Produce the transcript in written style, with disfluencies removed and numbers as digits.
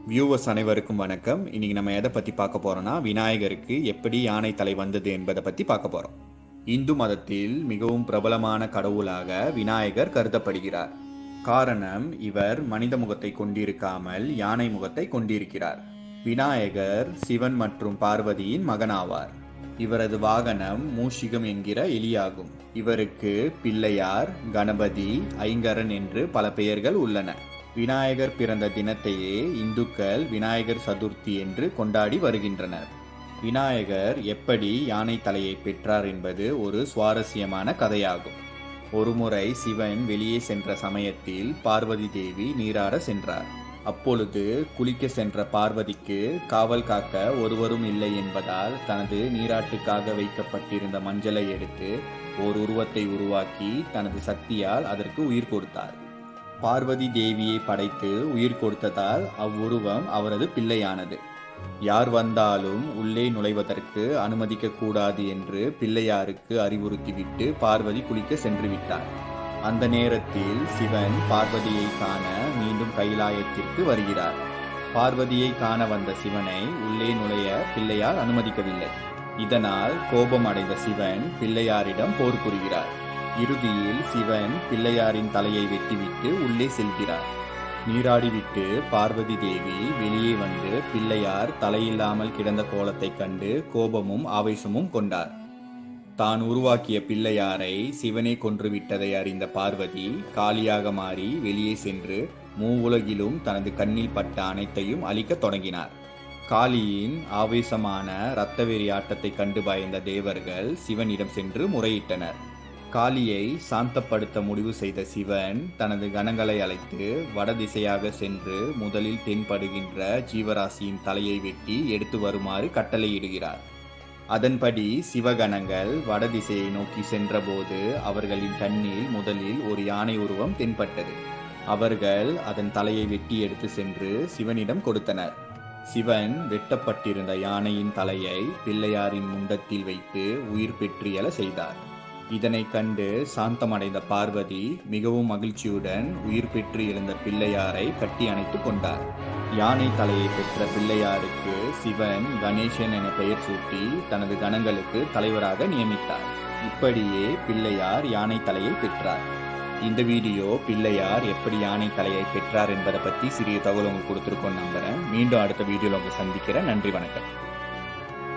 Viewers அனைவருக்கும் வணக்கம். இன்னைக்கு நம்ம எதை பத்தி பார்க்க போறோம்னா, விநாயகருக்கு எப்படி யானை தலை வந்தது என்பதை பத்தி பார்க்க போறோம். இந்து மதத்தில் மிகவும் பிரபலமான கடவுளாக விநாயகர் கருதப்படுகிறார். காரணம், இவர் மனித முகத்தை கொண்டிருக்காமல் யானை முகத்தை கொண்டிருக்கிறார். விநாயகர் சிவன் மற்றும் பார்வதியின் மகனாவார். இவரது வாகனம் மூஷிகம் என்கிற எலியாகும். இவருக்கு பிள்ளையார், கணபதி, ஐங்கரன் என்று பல பெயர்கள் உள்ளன. விநாயகர் பிறந்த தினத்தையே இந்துக்கள் விநாயகர் சதுர்த்தி என்று கொண்டாடி வருகின்றனர். விநாயகர் எப்படி யானை தலையை பெற்றார் என்பது ஒரு சுவாரஸ்யமான கதையாகும். ஒருமுறை சிவன் வெளியே சென்ற சமயத்தில் பார்வதி தேவி நீராட சென்றார். அப்பொழுது குளிக்க சென்ற பார்வதிக்கு காவல் காக்க ஒருவரும் இல்லை என்பதால் தனது நீராட்டுக்காக வைக்கப்பட்டிருந்த மஞ்சளை எடுத்து ஓர் உருவத்தை உருவாக்கி தனது சக்தியால் அதற்கு உயிர் கொடுத்தார். பார்வதி தேவியை படைத்து உயிர் கொடுத்ததால் அவ்வுருவம் அவரது பிள்ளையானது. யார் வந்தாலும் உள்ளே நுழைவதற்கு அனுமதிக்க கூடாது என்று பிள்ளையாருக்கு அறிவுறுத்திவிட்டு பார்வதி குளிக்க சென்று விட்டார். அந்த நேரத்தில் சிவன் பார்வதியை காண மீண்டும் கைலாயத்திற்கு வருகிறார். பார்வதியை காண வந்த சிவனை உள்ளே நுழைய பிள்ளையார் அனுமதிக்கவில்லை. இதனால் கோபம் அடைந்த சிவன் பிள்ளையாரிடம் போர் புரிகிறார். இறுதியில் சிவன் பிள்ளையாரின் தலையை வெட்டிவிட்டு உள்ளே செல்கிறார். நீராடிவிட்டு பார்வதி தேவி வெளியே வந்து பிள்ளையார் தலையில்லாமல் கிடந்த கோலத்தை கண்டு கோபமும் ஆவேசமும் கொண்டார். தான் உருவாக்கிய பிள்ளையாரை சிவனை கொன்றுவிட்டதை அறிந்த பார்வதி காளியாக மாறி வெளியே சென்று மூவுலகிலும் தனது கண்ணில் பட்ட அனைத்தையும் அழிக்க தொடங்கினார். காளியின் ஆவேசமான இரத்தவெறி ஆட்டத்தை கண்டு பயந்த தேவர்கள் சிவனிடம் சென்று முறையிட்டனர். காளியை சாந்தப்படுத்த முடிவு செய்த சிவன் தனது கணங்களை அழைத்து வடதிசையாக சென்று முதலில் தென்படுகின்ற ஜீவராசியின் தலையை வெட்டி எடுத்து வருமாறு கட்டளையிடுகிறார். அதன்படி சிவகணங்கள் வடதிசையை நோக்கி சென்றபோது அவர்களின் கண்ணில் முதலில் ஒரு யானை உருவம் தென்பட்டது. அவர்கள் அதன் தலையை வெட்டி எடுத்து சென்று சிவனிடம் கொடுத்தனர். சிவன் வெட்டப்பட்டிருந்த யானையின் தலையை பிள்ளையாரின் முண்டத்தில் வைத்து உயிர் பெற்று எழ செய்தார். இதனை கண்டு சாந்தமடைந்த பார்வதி மிகவும் மகிழ்ச்சியுடன் உயிர் பெற்று எழுந்த பிள்ளையாரை கட்டி அணைத்துக் கொண்டார். யானை தலையை பெற்ற பிள்ளையாருக்கு சிவன் கணேசன் என பெயர் சூட்டி தனது கணங்களுக்கு தலைவராக நியமித்தார். இப்படியே பிள்ளையார் யானை தலையை பெற்றார். இந்த வீடியோ பிள்ளையார் எப்படி யானை தலையை பெற்றார் என்பதை பற்றி சிறிய தகவல் உங்களுக்கு கொடுத்துருக்கோன்னு நம்புறேன். மீண்டும் அடுத்த வீடியோவில் உங்களை சந்திக்கிறேன். நன்றி, வணக்கம்.